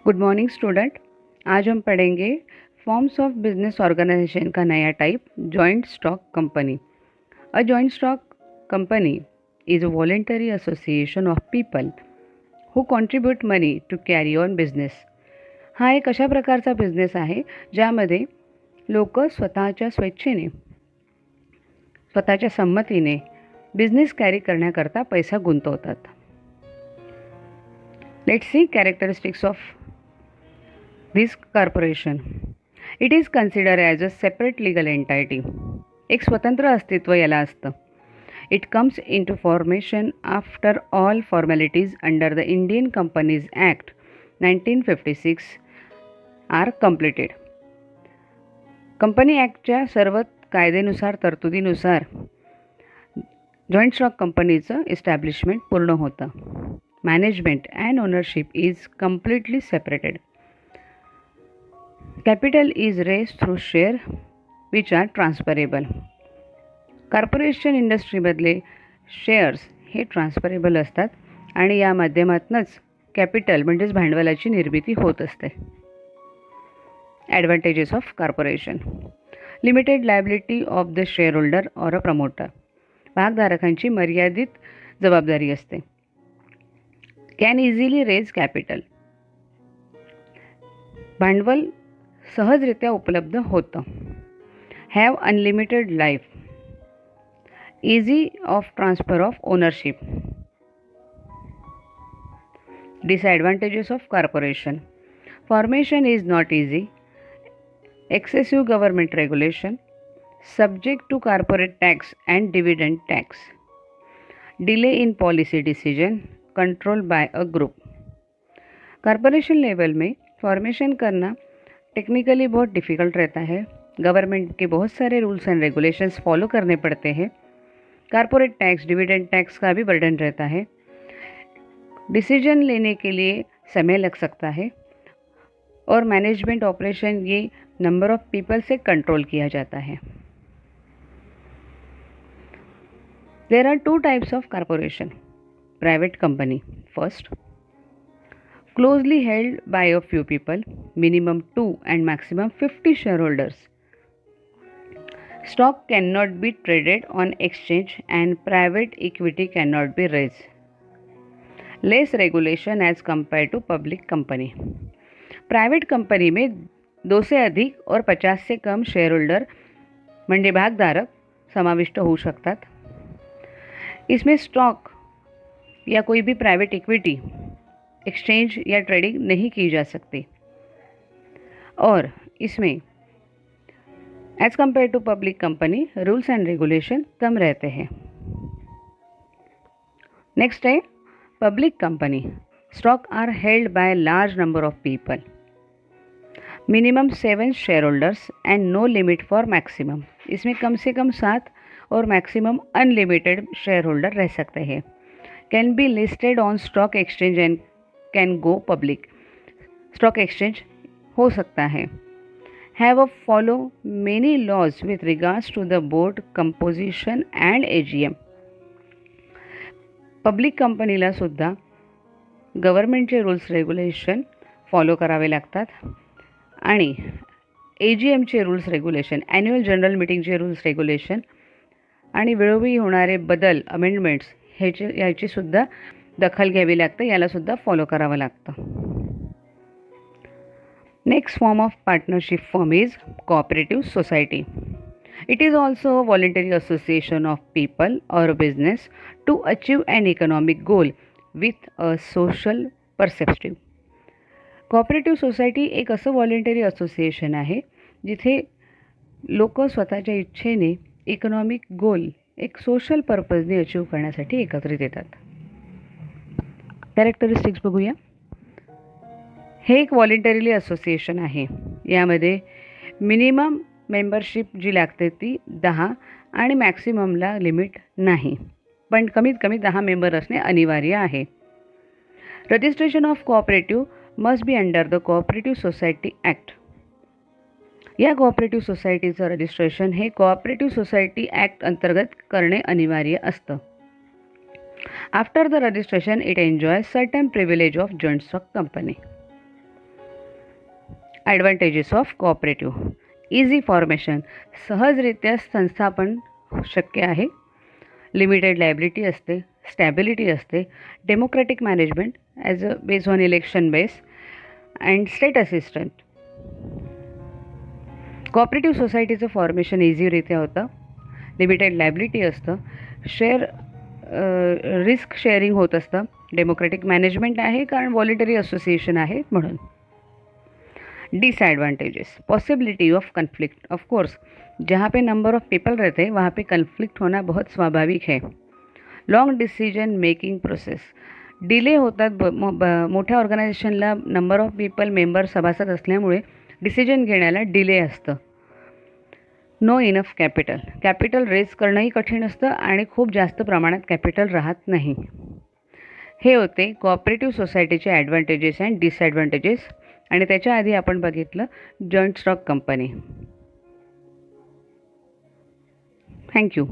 Good morning student. आज हम पढ़ेंगे forms of business organization का नया type, joint stock company. A joint stock company is a voluntary association of people who contribute money to carry on business. हा एक अशा प्रकारचा business आहे ज्यामध्ये लोक स्वतःच्या स्वेच्छेने, स्वतःच्या संमतीने बिझनेस कॅरी करण्याकरता पैसा गुंतवतात. Let's see characteristics of this corporation. It is considered as a separate legal entity. एक स्वतंत्र अस्तित्व याला असतं. It comes into formation after all formalities under the Indian Companies Act 1956 are completed. Company ॲक्टच्या सर्व कायदेनुसार तरतुदीनुसार जॉईंट स्टॉक कंपनीचं इस्टॅब्लिशमेंट पूर्ण होतं. Management and ownership is completely separated. Capital is raised through share which are transferable. Corporation इंडस्ट्रीमधले shares हे transferable असतात आणि या माध्यमातूनच कॅपिटल म्हणजेच भांडवलाची निर्मिती होत असते. Advantages of corporation. Limited liability of the share holder or a promoter. भागधारकांची मर्यादित जबाबदारी असते. Can easily raise capital. भांडवल सहजरित्या उपलब्ध होतं. Have unlimited life. Easy of transfer of ownership. Disadvantages of corporation. Formation is not easy. Excessive government regulation. Subject to corporate tax and dividend tax. Delay in policy decision. Control by a group. Corporation level में formation करना technically बहुत difficult रहता है. Government के बहुत सारे rules end regulations follow करने पड़ते हैं. कॉर्पोरेट टैक्स, डिविडेंड टैक्स का भी बर्डन रहता है. डिसीजन लेने के लिए समय लग सकता है और मैनेजमेंट ऑपरेशन ये नंबर ऑफ पीपल से कंट्रोल किया जाता है. There are 2 types of corporation. Private company first. Closely held by a few people, minimum 2 and maximum 50 shareholders. Stock cannot be traded on exchange and private equity cannot be raised. Less regulation as compared to public company. Private company में 2 से अधिक और 50 से कम share holder म्हणजे भागधारक समाविष्ट होऊ शकतात. इसमें stock या कोई भी प्राइवेट इक्विटी एक्सचेंज या ट्रेडिंग नहीं की जा सकती और इसमें as compare to public company rules and regulation कम रहते हैं. नेक्स्ट है public company. Stock are held by large number of people. Minimum 7 share holders and no limit for maximum. इसमें कम से कम 7 और मैक्सिमम अनलिमिटेड शेयर होल्डर रह सकते हैं. Can be listed on stock exchange and can go public. Stock exchange हो सकता है. Have a follow many laws with regards to the board composition and AGM. Public कंपनीला सुद्धा गव्हर्नमेंटचे रूल्स रेग्युलेशन फॉलो करावे लागतात आणि AGMचे रूल्स रेग्युलेशन, ॲन्युअल जनरल मीटिंगचे रूल्स रेग्युलेशन आणि वेळोवेळी होणारे बदल, अमेंडमेंट्स ह्याची सुद्धा दखल घ्यावी लागते. याला सुद्धा फॉलो करावं लागतं. Next form of partnership firm is cooperative society. It is also a voluntary association of people or business to achieve an economic goal with a social perceptive. Cooperative society एक असं वॉलंटरी असोसिएशन आहे जिथे लोक स्वतःच्या इच्छेने economic गोल एक social पर्पजने achieve करण्यासाठी एकत्रित येतात. कॅरेक्टरिस्टिक्स बघूया. हे एक व्हॉलेंटरीली असोसिएशन आहे. यामध्ये मिनिमम मेंबरशिप जी लागते ती 10 आणि मॅक्सिममला लिमिट नाही, पण कमीत कमी 10 मेंबर असणे अनिवार्य आहे. Registration of cooperative must be under the cooperative society act. या कोऑपरेटिव्ह सोसायटीचं रजिस्ट्रेशन हे कोऑपरेटिव्ह सोसायटी ॲक्ट अंतर्गत करणे अनिवार्य असतं. After the registration, it enjoys certain privilege of joint stock company. Advantages of cooperative. Easy formation, सहजरित्या संस्थापन शक्य आहे. लिमिटेड लायबिलिटी असते, स्टॅबिलिटी असते, democratic management as a base on election base and state assistant. Cooperative सोसायटीचं formation इझीरित्या होतं, limited liability असतं, रिस्क शेअरिंग होत असतं, डेमोक्रॅटिक मॅनेजमेंट आहे कारण व्हॉलंटरी असोसिएशन आहे म्हणून. Disadvantages, possibility of conflict. Of course जहाँ पे नंबर ऑफ पीपल रहते हैं वहाँ पे कन्फ्लिक्ट होना बहुत स्वाभाविक है. Long decision making process, delay होतात. मोठ्या ऑर्गनायझेशनला नंबर ऑफ पीपल मेंबर सभासद असल्यामुळे डिसिजन घेण्याला डिले असतं. No enough capital, capital raise करणंही कठीण असतं आणि खूप जास्त प्रमाणात कॅपिटल राहत नाही. हे होते कोऑपरेटिव्ह सोसायटीचे ॲडव्हान्टेजेस अँड डिसॲडव्हान्टेजेस. आणि त्याच्या आधी आपण बघितलं जॉईंट स्टॉक कंपनी. थँक्यू.